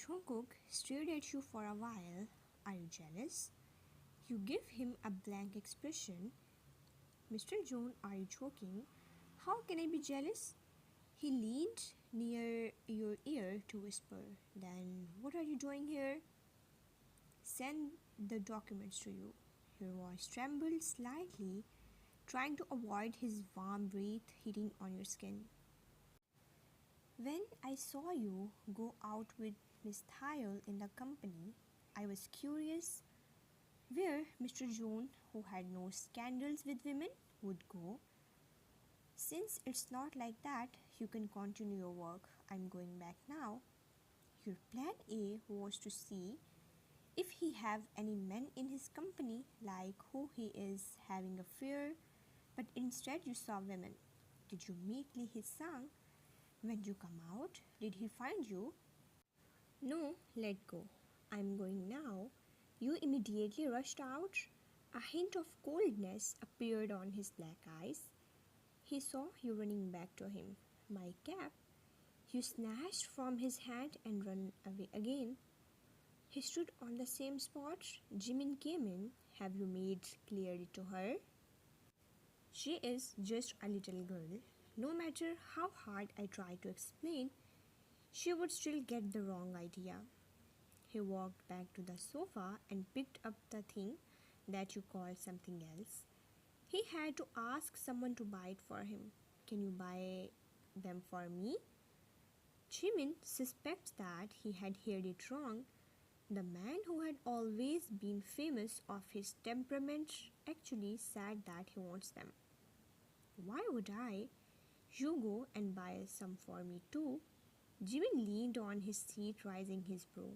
Jungkook stared at you for a while. Are you jealous? You give him a blank expression. Mr. John, are you joking? How can I be jealous? He leaned near your ear to whisper. Then what are you doing here? Send the documents to you. Your voice trembled slightly, trying to avoid his warm breath hitting on your skin. When I saw you go out with Miss Thiel in the company, I was curious where Mr. John, who had no scandals with women, would go. Since it's not like that, you can continue your work. I'm going back now. Your plan A was to see if he have any men in his company, like who he is having affair, but instead you saw women. Did you meet Lee Heeseung? When you come out, did he find you? No, let go. I'm going now. You immediately rushed out. A hint of coldness appeared on his black eyes. He saw you running back to him. My cap. You snatched from his hand and ran away again. He stood on the same spot. Jimin came in. Have you made clearly to her? She is just a little girl. No matter how hard I try to explain, she would still get the wrong idea. He walked back to the sofa and picked up the thing that you call something else. He had to ask someone to buy it for him. Can you buy them for me? Jimin suspects that he had heard it wrong. The man who had always been famous of his temperament actually said that he wants them. Why would I? You go and buy some for me too. Jimin leaned on his seat, raising his brow.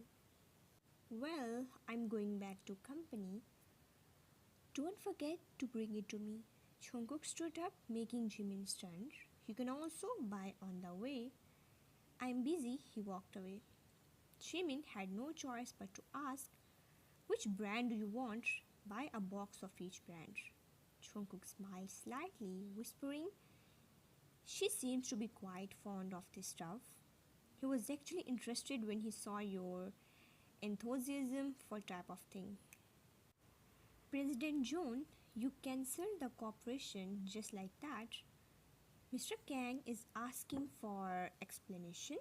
Well, I'm going back to company. Don't forget to bring it to me. Jungkook stood up, making Jimin stunned. You can also buy on the way. I'm busy, he walked away. Jimin had no choice but to ask, which brand do you want? Buy a box of each brand. Jungkook smiled slightly, whispering, she seems to be quite fond of this stuff. He was actually interested when he saw your enthusiasm for type of thing. President John, you cancelled the cooperation just like that. Mr. Kang is asking for explanation.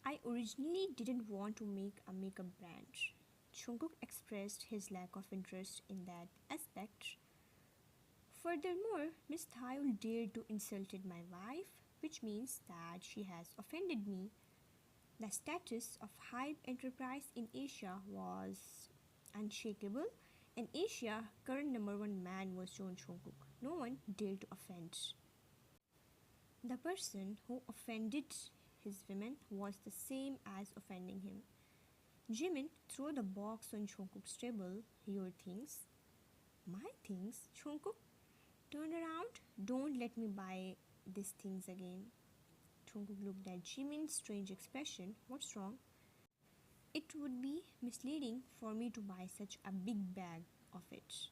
I originally didn't want to make a makeup brand. Jungkook expressed his lack of interest in that aspect. Furthermore, Miss Thiel dared to insult my wife, which means that she has offended me. The status of Hype Enterprise in Asia was unshakable, and Asia's current #1 man was Jungkook. No one dared to offend. The person who offended his women was the same as offending him. Jimin threw the box on Jungkook's table. Your things? My things? Jungkook turned around. Don't let me buy these things again. Jungkook looked at Jimin's strange expression. What's wrong? It would be misleading for me to buy such a big bag of it.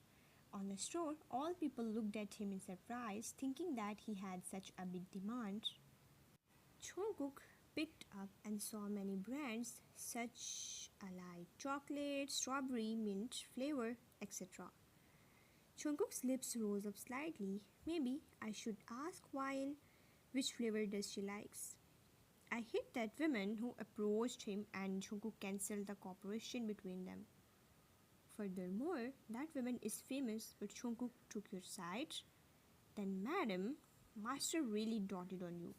On the store, all people looked at him in surprise, thinking that he had such a big demand. Jungkook picked up and saw many brands, such like chocolate, strawberry, mint flavor, etc. Jungkook's lips rose up slightly. Maybe I should ask Wine which flavor does she likes. I hate that woman who approached him and Jungkook cancelled the cooperation between them. Furthermore, that woman is famous, but Jungkook took your side. Then, madam, master really doted on you.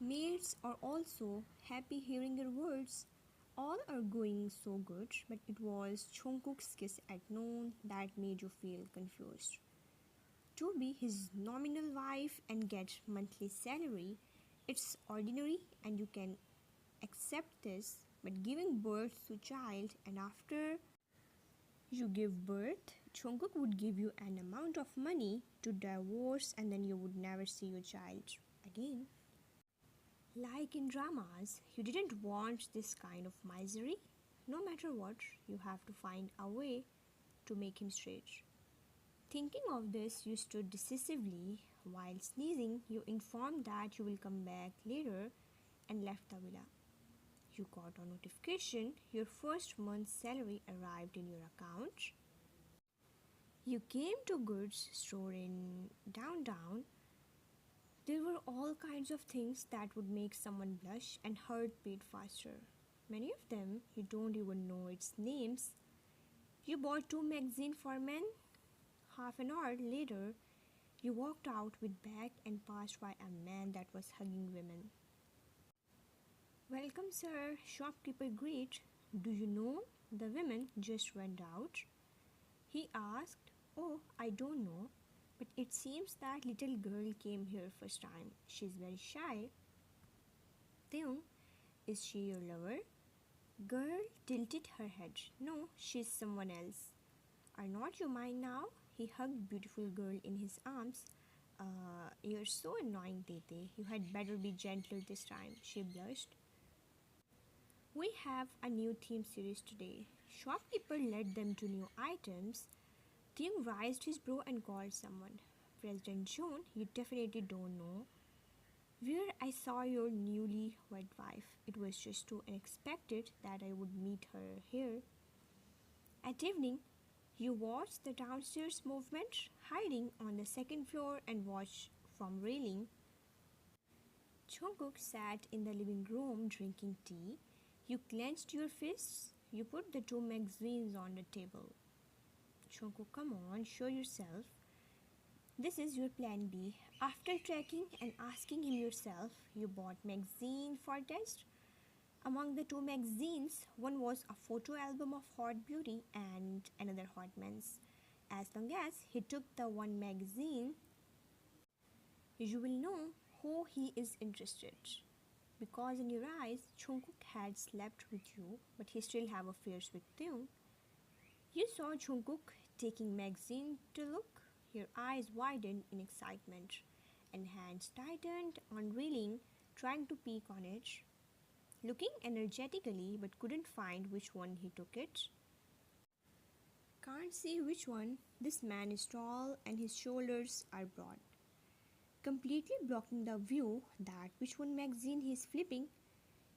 Maids are also happy hearing your words. All are going so good, but it was Jungkook's kiss at noon that made you feel confused. To be his nominal wife and get monthly salary, it's ordinary and you can accept this, but giving birth to child and after you give birth, Jungkook would give you an amount of money to divorce and then you would never see your child again. Like in dramas, you didn't want this kind of misery. No matter what, you have to find a way to make him straight. Thinking of this, you stood decisively. While sneezing, you informed that you will come back later and left the villa. You got a notification your first month's salary arrived in your account. You came to goods store in downtown. There were all kinds of things that would make someone blush and heart beat faster. Many of them you don't even know its names. You bought two magazines for men. Half an hour later, you walked out with bag and passed by a man that was hugging women. Welcome, sir, shopkeeper greet. Do you know the women just went out? He asked. Oh, I don't know, but it seems that little girl came here first time. She's very shy. Teung, is she your lover? Girl tilted her head. No, she's someone else. Are not you mine now? He hugged beautiful girl in his arms. You're so annoying, Tete. You had better be gentler this time. She blushed. We have a new theme series today. Shopkeeper led them to new items. Tim raised his brow and called someone. President John, you definitely don't know where I saw your newly wed wife. It was just too unexpected that I would meet her here. At evening, you watched the downstairs movement, hiding on the second floor and watched from railing. Jungkook sat in the living room drinking tea. You clenched your fists. You put the two magazines on the table. Jungkook, come on, show yourself. This is your plan B. After tracking and asking him yourself, you bought magazine for test. Among the two magazines, one was a photo album of hot beauty and another hot man's. As long as he took the one magazine, you will know who he is interested. Because in your eyes, Jungkook had slept with you, but he still have affairs with you. You saw Jungkook taking magazine to look. Your eyes widened in excitement, and hands tightened on railing, trying to peek on it. Looking energetically, but couldn't find which one he took it. Can't see which one. This man is tall and his shoulders are broad, completely blocking the view that which one magazine he's flipping.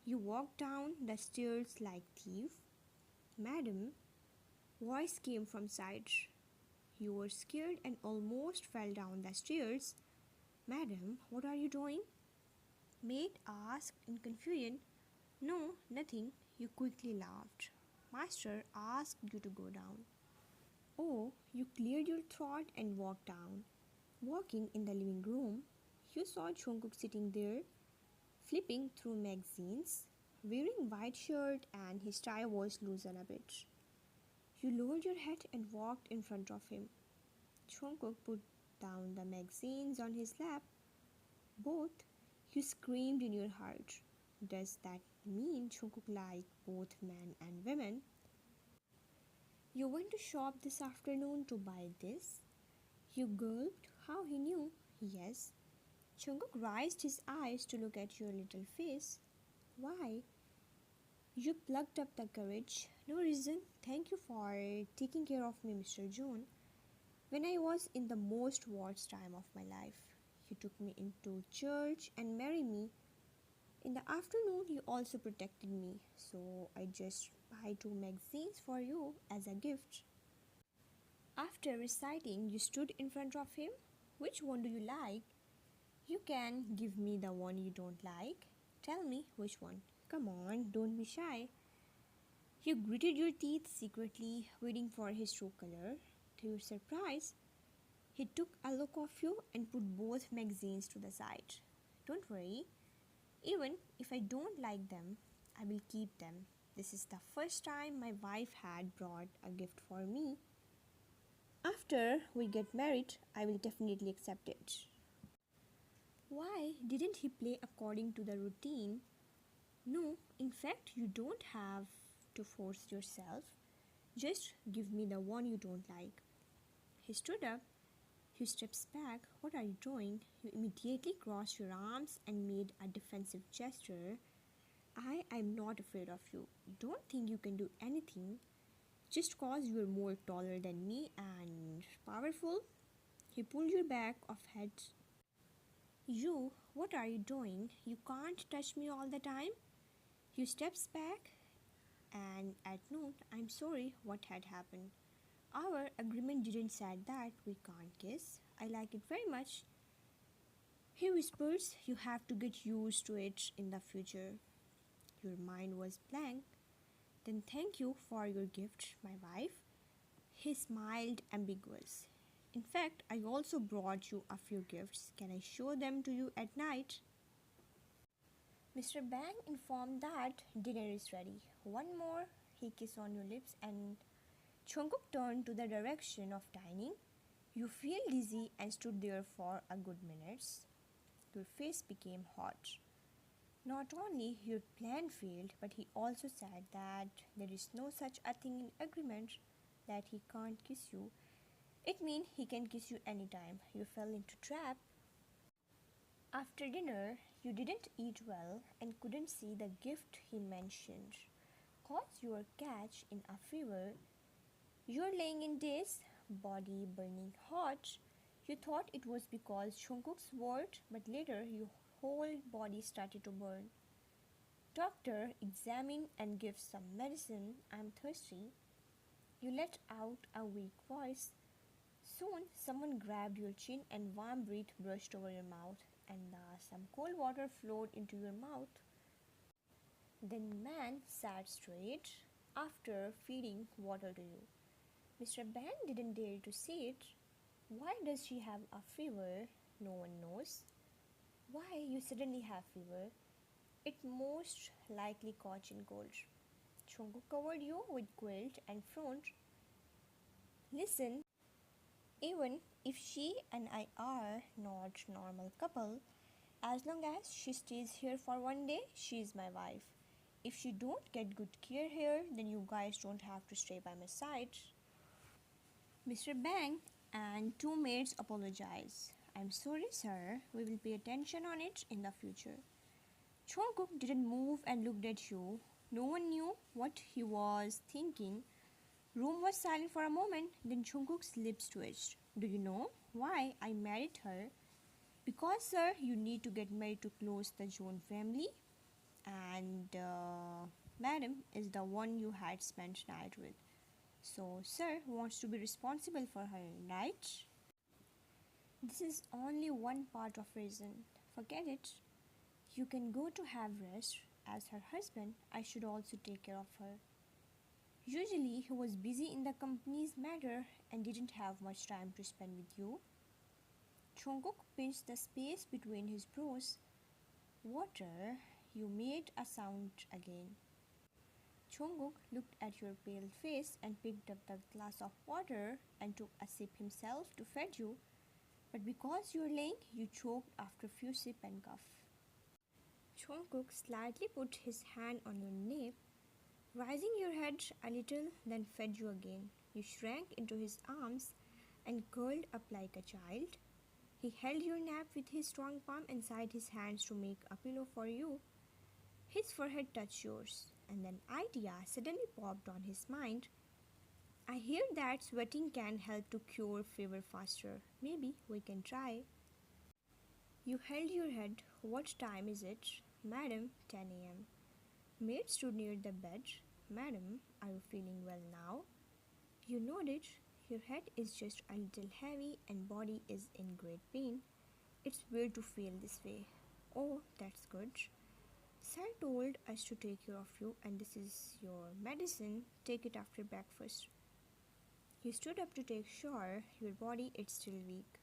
You walk down the stairs like thief. Madam, voice came from side. You were scared and almost fell down the stairs. Madam, what are you doing? Maid asked in confusion. No, nothing. You quickly laughed. Master asked you to go down. Oh, you cleared your throat and walked down. Walking in the living room, you saw Jungkook sitting there, flipping through magazines, wearing white shirt and his tie was loosened a bit. You lowered your head and walked in front of him. Jungkook put down the magazines on his lap. Both, you screamed in your heart. Does that mean Jungkook liked both men and women? You went to shop this afternoon to buy this? You gulped. How he knew? Yes. Jungkook raised his eyes to look at your little face. Why? You plucked up the courage. No reason. Thank you for taking care of me, Mr. John. When I was in the most worst time of my life, you took me into church and married me. In the afternoon, you also protected me, so I just buy two magazines for you as a gift. After reciting, you stood in front of him. Which one do you like? You can give me the one you don't like. Tell me which one. Come on, don't be shy. You gritted your teeth secretly, waiting for his true color. To your surprise, he took a look of you and put both magazines to the side. Don't worry. Even if I don't like them, I will keep them. This is the first time my wife had brought a gift for me. After we get married, I will definitely accept it. Why didn't he play according to the routine? No, in fact, you don't have to force yourself. Just give me the one you don't like. He stood up. He steps back. What are you doing? You immediately crossed your arms and made a defensive gesture. I am not afraid of you. Don't think you can do anything. Just cause you are more taller than me and powerful. He pulled your back of head. You, what are you doing? You can't touch me all the time. You steps back and at noon, I'm sorry what had happened. Our agreement didn't say that we can't kiss. I like it very much. He whispers, you have to get used to it in the future. Your mind was blank. Then thank you for your gift, my wife. He smiled ambiguous. In fact, I also brought you a few gifts. Can I show them to you at night? Mr. Bang informed that dinner is ready. One more, he kissed on your lips and Jungkook turned to the direction of dining. You feel dizzy and stood there for a good minute. Your face became hot. Not only your plan failed, but he also said that there is no such a thing in agreement that he can't kiss you. It means he can kiss you anytime. You fell into trap. After dinner, you didn't eat well and couldn't see the gift he mentioned. Cause your catch in a fever. You're laying in daze, body burning hot. You thought it was because Jungkook's word, but later your whole body started to burn. Doctor, examine and give some medicine. I'm thirsty. You let out a weak voice. Soon, someone grabbed your chin and warm breath brushed over your mouth, and some cold water flowed into your mouth. Then man sat straight after feeding water to you. Mr. Ban didn't dare to say it. Why does she have a fever? No one knows. Why you suddenly have fever? It most likely caught in cold. Jungkook covered you with quilt and front. Listen, even if she and I are not normal couple, as long as she stays here for one day, she is my wife. If she don't get good care here, then you guys don't have to stay by my side. Mr. Bang and two maids apologize. I'm sorry, sir. We will pay attention on it in the future. Jungkook didn't move and looked at you. No one knew what he was thinking. Room was silent for a moment, then Jungkook's lips twitched. Do you know why I married her? Because, sir, you need to get married to close the Joan family. And madam is the one you had spent night with. So, sir wants to be responsible for her, right? This is only one part of reason. Forget it. You can go to have rest. As her husband, I should also take care of her. Usually, he was busy in the company's matter and didn't have much time to spend with you. Jungkook pinched the space between his brows. Water, you made a sound again. Jungkook looked at your pale face and picked up the glass of water and took a sip himself to feed you. But because you're late, you choked after a few sip and cough. Jungkook slightly put his hand on your nape, raising your head a little, then fed you again. You shrank into his arms and curled up like a child. He held your nape with his strong palm and sighed his hands to make a pillow for you. His forehead touched yours, and an idea suddenly popped on his mind. I hear that sweating can help to cure fever faster. Maybe we can try. You held your head. What time is it? Madam, 10 a.m. Maid stood near the bed. Madam, are you feeling well now? You nodded. Your head is just a little heavy and body is in great pain. It's weird to feel this way. Oh, that's good. Sir told us to take care of you and this is your medicine. Take it after breakfast. You stood up to take sure your body is still weak.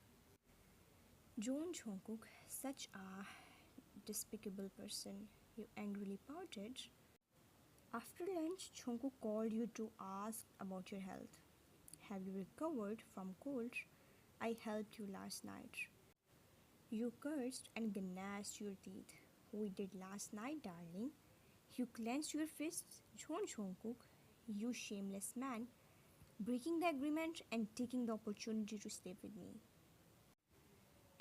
Jungkook, such a despicable person, you angrily pouted. After lunch, Jungkook called you to ask about your health. Have you recovered from cold? I helped you last night. You cursed and gnashed your teeth. We did last night, darling. You clenched your fists. Jungkook, you shameless man, breaking the agreement and taking the opportunity to sleep with me.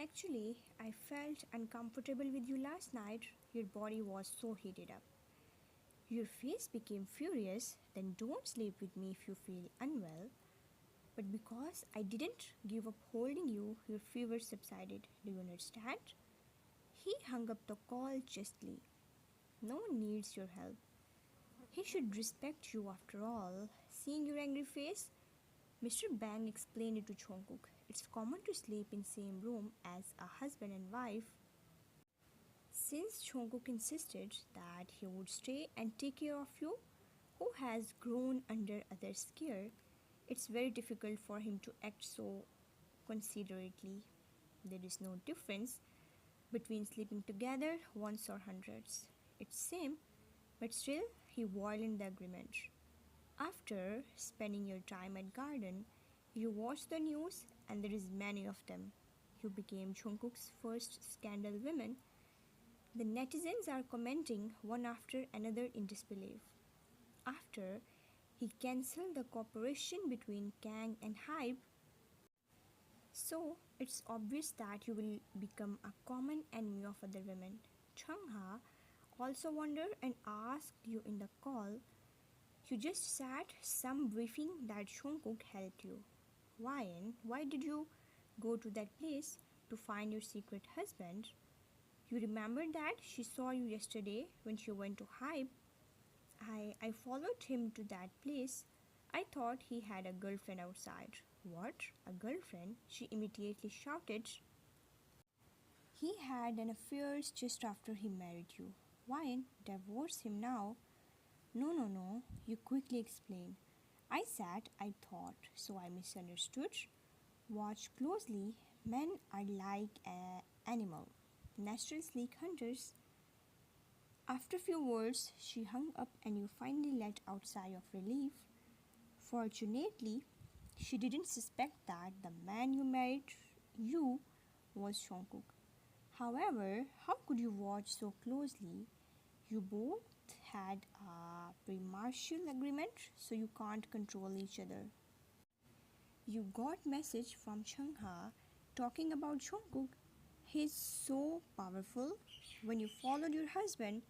Actually, I felt uncomfortable with you last night. Your body was so heated up. Your face became furious. Then don't sleep with me if you feel unwell. But because I didn't give up holding you, your fever subsided. Do you understand? He hung up the call justly. No one needs your help. He should respect you after all. Seeing your angry face, Mr. Bang explained it to Jungkook. It's common to sleep in same room as a husband and wife. Since Jungkook insisted that he would stay and take care of you, who has grown under others' care, it's very difficult for him to act so considerately. There is no difference between sleeping together once or hundreds. It's same, but still he violated the agreement. After spending your time at garden, you watch the news and there is many of them. You became Jungkook's first scandal woman. The netizens are commenting one after another in disbelief. After he cancelled the cooperation between Kang and Hype, so it's obvious that you will become a common enemy of other women. Changha also wondered and asked you in the call. You just said some briefing that Jungkook helped you. Why did you go to that place to find your secret husband? You remember that she saw you yesterday when she went to Hype. I followed him to that place. I thought he had a girlfriend outside. What? A girlfriend? She immediately shouted. He had an affair just after he married you. Why divorce him now? No, you quickly explained. I said I thought, so I misunderstood. Watch closely. Men are like an animal, natural snake hunters. After few words, she hung up and you finally let out a sigh of relief. Fortunately, she didn't suspect that the man you married you was Jungkook. However, how could you watch so closely? You both had a pre-martial agreement, so you can't control each other. You got message from Changha talking about Jungkook. He's so powerful. When you followed your husband,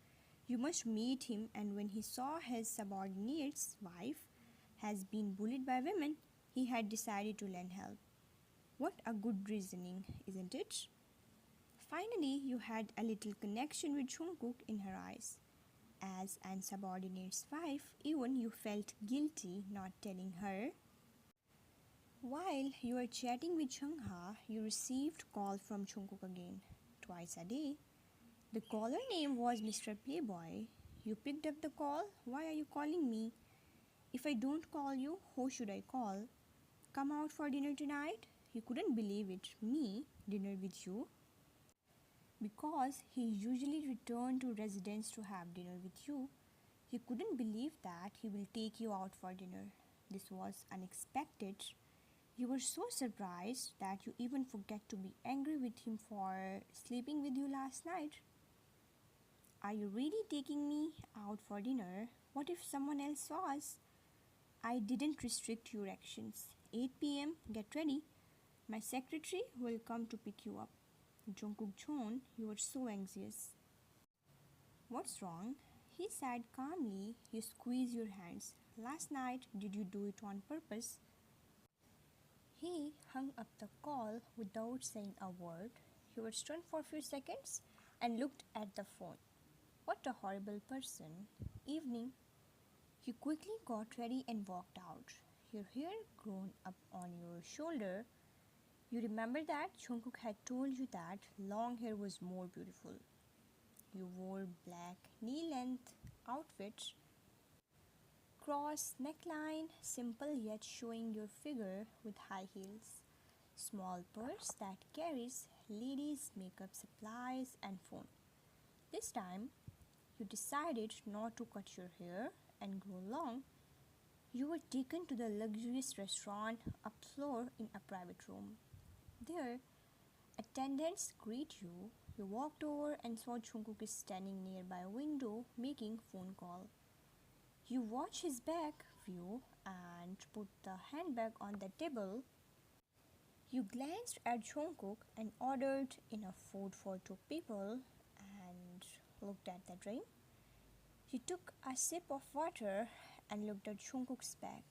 you must meet him, and when he saw his subordinate's wife has been bullied by women, he had decided to lend help. What a good reasoning, isn't it? Finally, you had a little connection with Jungkook in her eyes. As an subordinate's wife, even you felt guilty not telling her. While you were chatting with Chungha, you received call from Jungkook again, twice a day. The caller name was Mr. Playboy. You picked up the call. Why are you calling me? If I don't call you, who should I call? Come out for dinner tonight? You couldn't believe it. Me? Dinner with you? Because he usually returned to residence to have dinner with you. You couldn't believe that he will take you out for dinner. This was unexpected. You were so surprised that you even forget to be angry with him for sleeping with you last night. Are you really taking me out for dinner? What if someone else saw us? I didn't restrict your actions. 8 p.m. Get ready. My secretary will come to pick you up. Jungkook John, you were so anxious. What's wrong? He said calmly. You squeeze your hands. Last night, did you do it on purpose? He hung up the call without saying a word. He was stunned for a few seconds and looked at the phone. What a horrible person. Evening. You quickly got ready and walked out. Your hair grown up on your shoulder. You remember that Jungkook had told you that long hair was more beautiful. You wore black knee-length outfit, cross neckline, simple yet showing your figure with high heels, small purse that carries ladies' makeup supplies and phone. This time, you decided not to cut your hair and grow long. You were taken to the luxurious restaurant up floor in a private room. There, attendants greet you. You walked over and saw Jungkook is standing nearby a window making phone call. You watch his back view and put the handbag on the table. You glanced at Jungkook and ordered enough food for 2 people and looked at the drink. You took a sip of water and looked at Jungkook's back.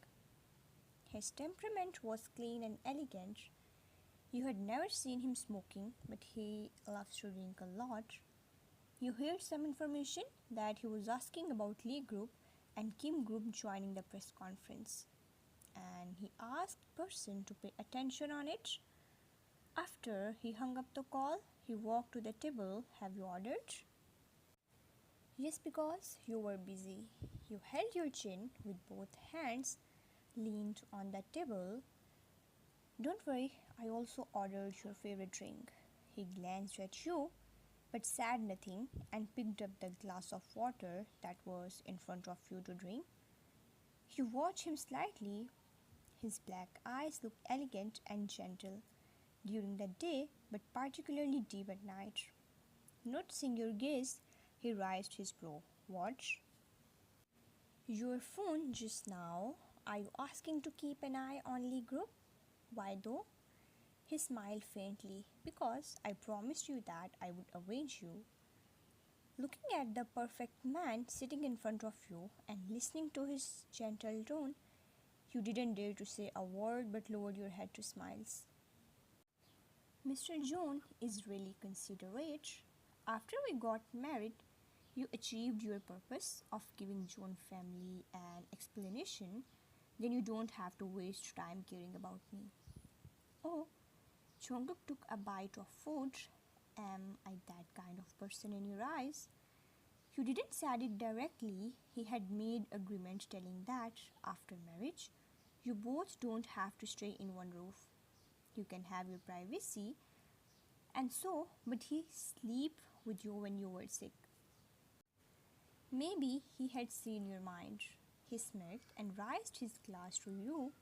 His temperament was clean and elegant. You had never seen him smoking, but he loves to drink a lot. You hear some information that he was asking about Lee Group and Kim Group joining the press conference. And he asked person to pay attention on it. After he hung up the call, he walked to the table. Have you ordered? Yes, because you were busy. You held your chin with both hands, leaned on the table. Don't worry, I also ordered your favorite drink. He glanced at you, but said nothing and picked up the glass of water that was in front of you to drink. You watched him slightly. His black eyes looked elegant and gentle during the day, but particularly deep at night. Noticing your gaze, he raised his brow. Watch. Your phone just now. Are you asking to keep an eye on Lee Group? Why though? He smiled faintly. Because I promised you that I would avenge you. Looking at the perfect man sitting in front of you and listening to his gentle tone, you didn't dare to say a word but lowered your head to smiles. Mr. John is really considerate. After we got married, you achieved your purpose of giving John family an explanation. Then you don't have to waste time caring about me. Oh, Jungkook took a bite of food. Am I that kind of person in your eyes? You didn't say it directly. He had made agreement telling that after marriage, you both don't have to stay in one roof. You can have your privacy. And so, but he sleep with you when you were sick. Maybe he had seen your mind. He smirked and raised his glass to you.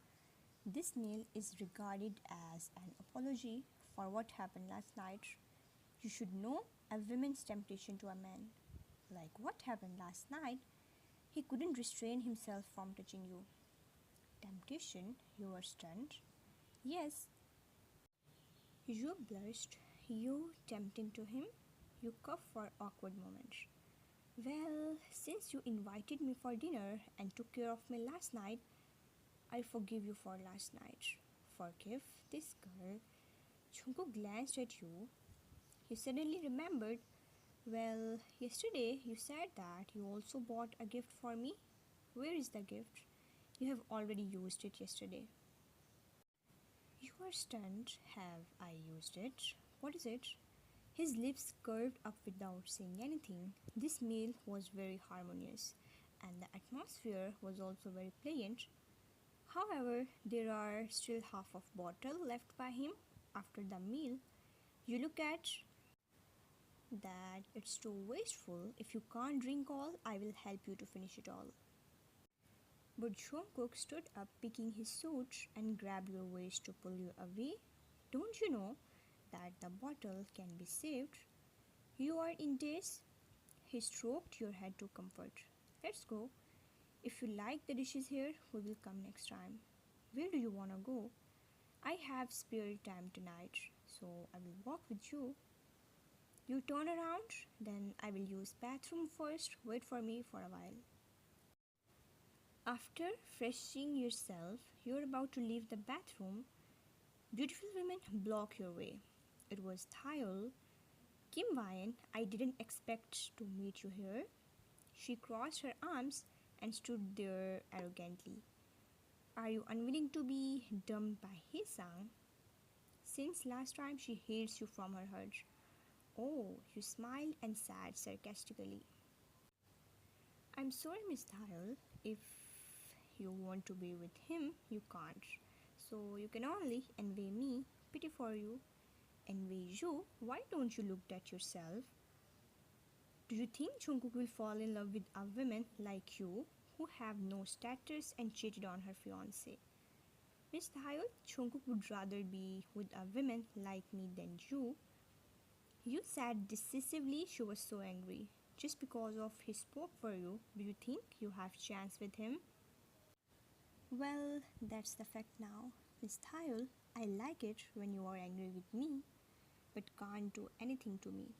This meal is regarded as an apology for what happened last night. You should know a woman's temptation to a man. Like what happened last night, he couldn't restrain himself from touching you. Temptation, you were stunned. Yes. You blushed. You tempting to him. You coughed for awkward moment. Well, since you invited me for dinner and took care of me last night, I forgive you for last night. Forgive this girl. Jungkook glanced at you. He suddenly remembered. Well, yesterday you said that you also bought a gift for me. Where is the gift? You have already used it yesterday. You are stunned. Have I used it? What is it? His lips curved up without saying anything. This meal was very harmonious, and the atmosphere was also very pleasant. However, there are still half of bottle left by him after the meal. You look at that it's too wasteful. If you can't drink all, I will help you to finish it all. But Jungkook stood up, picking his suit, and grabbed your waist to pull you away. Don't you know that the bottle can be saved? You are in days. He stroked your head to comfort. Let's go. If you like the dishes here, we will come next time. Where do you want to go? I have spare time tonight, so I will walk with you. You turn around, then I will use bathroom first. Wait for me for a while. After freshening yourself, you're about to leave the bathroom. Beautiful women block your way. It was Thiel. Kim Wyan, I didn't expect to meet you here. She crossed her arms and stood there arrogantly. Are you unwilling to be dumped by Heeseung? Since last time she hates you from her heart. Oh, you smiled and said sarcastically. I'm sorry, Miss Thiel. If you want to be with him, you can't. So you can only envy me. Pity for you. Envy you? Why don't you look at yourself? Do you think Jungkook will fall in love with a woman like you who have no status and cheated on her fiancé? Miss Thiel, Jungkook would rather be with a woman like me than you. You said decisively. She was so angry. Just because of he spoke for you, do you think you have chance with him? Well, that's the fact now. Miss Thiel, I like it when you are angry with me, but can't do anything to me.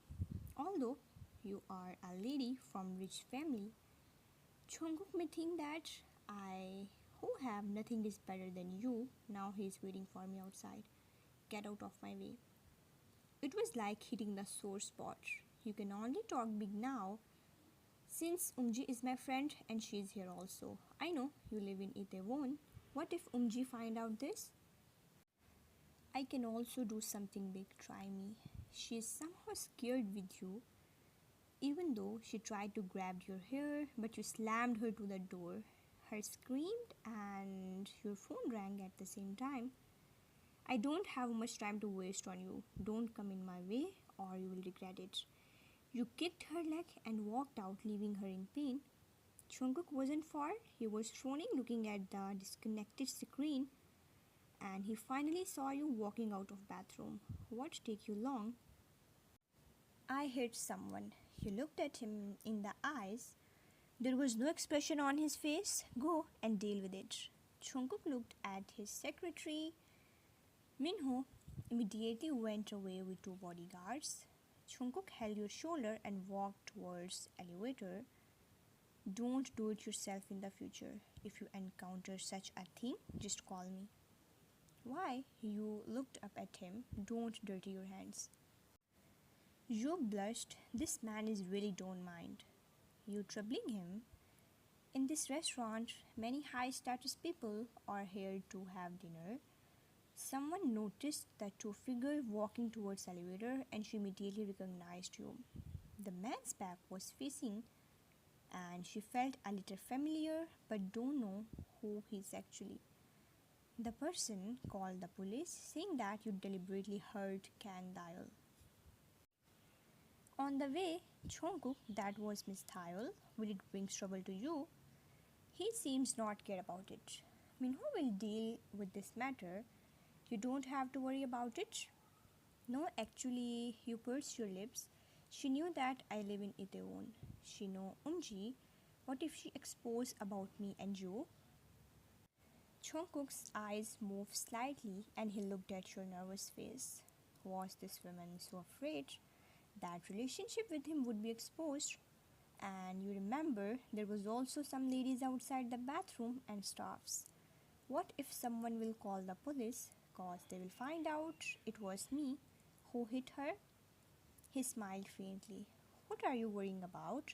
Although you are a lady from rich family, Jungkook may think that I, who have nothing is better than you. Now he is waiting for me outside. Get out of my way. It was like hitting the sore spot. You can only talk big now since Umji is my friend and she is here also. I know you live in Itaewon. What if Umji find out this? I can also do something big, try me. She is somehow scared with you, even though she tried to grab your hair, but you slammed her to the door. Her screamed and your phone rang at the same time. I don't have much time to waste on you. Don't come in my way or you will regret it. You kicked her leg and walked out, leaving her in pain. Jungkook wasn't far. He was frowning, looking at the disconnected screen, and he finally saw you walking out of bathroom. What take you long? I hit someone. You looked at him in the eyes. There was no expression on his face. Go and deal with it. Jungkook looked at his secretary. Minho immediately went away with two bodyguards. Jungkook held your shoulder and walked towards elevator. Don't do it yourself in the future. If you encounter such a thing, just call me. Why? You looked up at him. Don't dirty your hands. You blushed. This man is really don't mind. You troubling him? In this restaurant, many high status people are here to have dinner. Someone noticed the two figures walking towards the elevator and she immediately recognized you. The man's back was facing and she felt a little familiar but don't know who he is actually. The person called the police saying that you deliberately hurt Kang Dial. On the way, Jungkook, that was Miss Dial. Will it bring trouble to you? He seems not care about it. Minho will deal with this matter. You don't have to worry about it. No, actually, you pursed your lips. She knew that I live in Itaewon. She know Umji. What if she exposed about me and you? Jungkook's eyes moved slightly and he looked at your nervous face. Was this woman so afraid that relationship with him would be exposed? And you remember there was also some ladies outside the bathroom and staffs. What if someone will call the police? Cause they will find out it was me who hit her? He smiled faintly. What are you worrying about?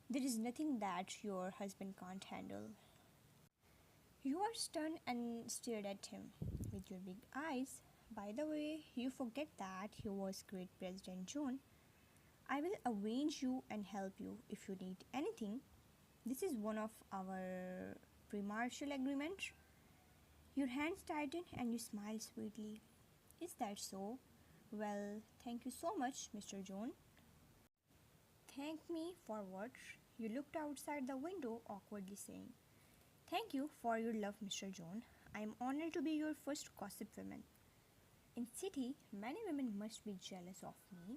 There is nothing that your husband can't handle. You are stunned and stared at him with your big eyes. By the way, you forget that he was great President John. I will avenge you and help you if you need anything. This is one of our pre-martial agreement. Your hands tighten and you smile sweetly. Is that so? Well, thank you so much, Mr. John. Thank me for what? You looked outside the window, awkwardly saying. Thank you for your love, Mr. John. I am honored to be your first gossip woman. In city, many women must be jealous of me.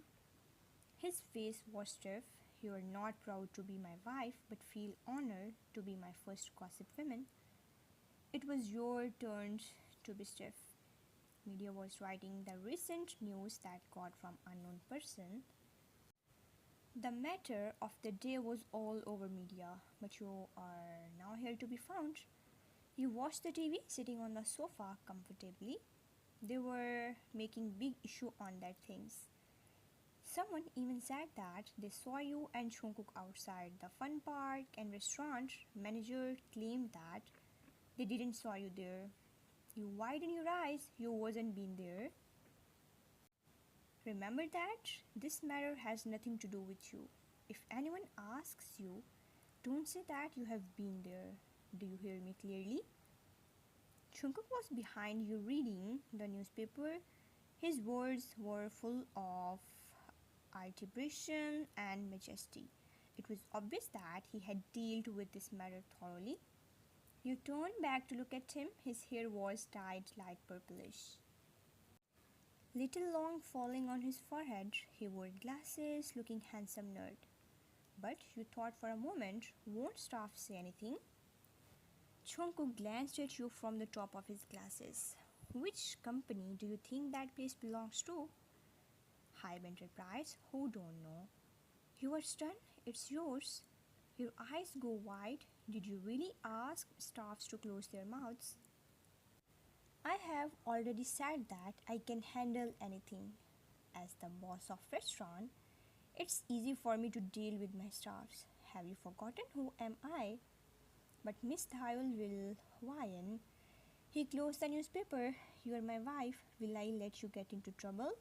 His face was stiff. You are not proud to be my wife, but feel honored to be my first gossip woman. It was your turn to be stiff. Media was writing the recent news that got from unknown person. The matter of the day was all over media, but you are now here to be found. You watched the TV sitting on the sofa comfortably. They were making big issue on that things. Someone even said that they saw you and Jungkook outside the fun park and restaurant. Manager claimed that they didn't saw you there. You widen your eyes, you wasn't been there. Remember that this matter has nothing to do with you. If anyone asks you, don't say that you have been there. Do you hear me clearly? Jungkook was behind you reading the newspaper. His words were full of alteration and majesty. It was obvious that he had dealt with this matter thoroughly. You turned back to look at him. His hair was dyed light purplish. Little long falling on his forehead. He wore glasses, looking handsome nerd. But you thought for a moment, won't staff say anything? Jungkook glanced at you from the top of his glasses. Which company do you think that place belongs to? Hive Enterprise? Who don't know? You are stunned? It's yours. Your eyes go wide. Did you really ask staffs to close their mouths? I have already said that I can handle anything. As the boss of restaurant, It's easy for me to deal with my stars. Have you forgotten who am I? But Miss Thayul will whine. He closed the newspaper. You are my wife. Will I let you get into trouble?